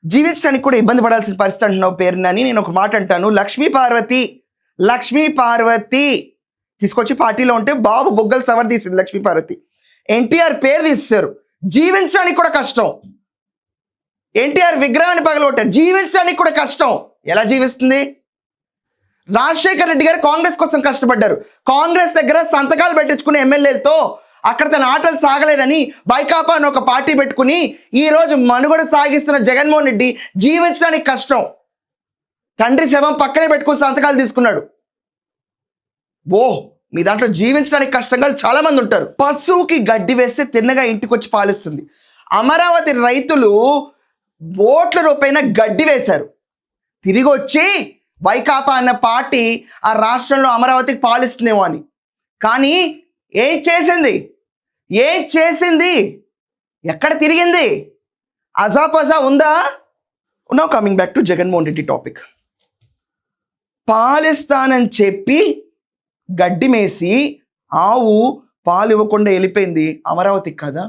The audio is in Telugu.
జీవించడానికి కూడా ఇబ్బంది పడాల్సిన పరిస్థితి అంటున్నావు పేరునని నేను ఒక మాట అంటాను. లక్ష్మీ పార్వతి తీసుకొచ్చి పార్టీలో ఉంటే బాబు బొగ్గలు సవర్ తీసింది లక్ష్మీ పార్వతి. ఎన్టీఆర్ పేరు తీస్తారు, జీవించడానికి కూడా కష్టం. ఎన్టీఆర్ విగ్రహాన్ని పగలగొట్టారు, జీవించడానికి కూడా కష్టం. ఎలా జీవిస్తుంది? రాజశేఖర్ రెడ్డి గారు కాంగ్రెస్ కోసం కష్టపడ్డారు. కాంగ్రెస్ దగ్గర సంతకాలు పెట్టించుకునే ఎమ్మెల్యేలతో అక్కడ తన ఆటలు సాగలేదని వైకాపా అని ఒక పార్టీ పెట్టుకుని ఈ రోజు మనుగడ సాగిస్తున్న జగన్మోహన్ రెడ్డి జీవించడానికి కష్టం. తండ్రి శవం పక్కనే పెట్టుకుని సంతకాలు తీసుకున్నాడు. మీ దాంట్లో జీవించడానికి కష్టంగా చాలా మంది ఉంటారు. పశువుకి గడ్డి వేస్తే తిన్నగా ఇంటికి వచ్చి పాలిస్తుంది. అమరావతి రైతులు ఓట్ల రూపాయన గడ్డి వేశారు. తిరిగి వచ్చి వైకాపా అన్న పార్టీ ఆ రాష్ట్రంలో అమరావతికి పాలిస్తుందేమో అని. కానీ ఏం చేసింది? ఎక్కడ తిరిగింది? అజాపజా ఉందా? Now coming back to Jaganmohan Reddy topic. పాలిస్తానని చెప్పి గడ్డి మేసి ఆవు పాలు ఇవ్వకుండా వెళ్ళిపోయింది అమరావతికి కదా.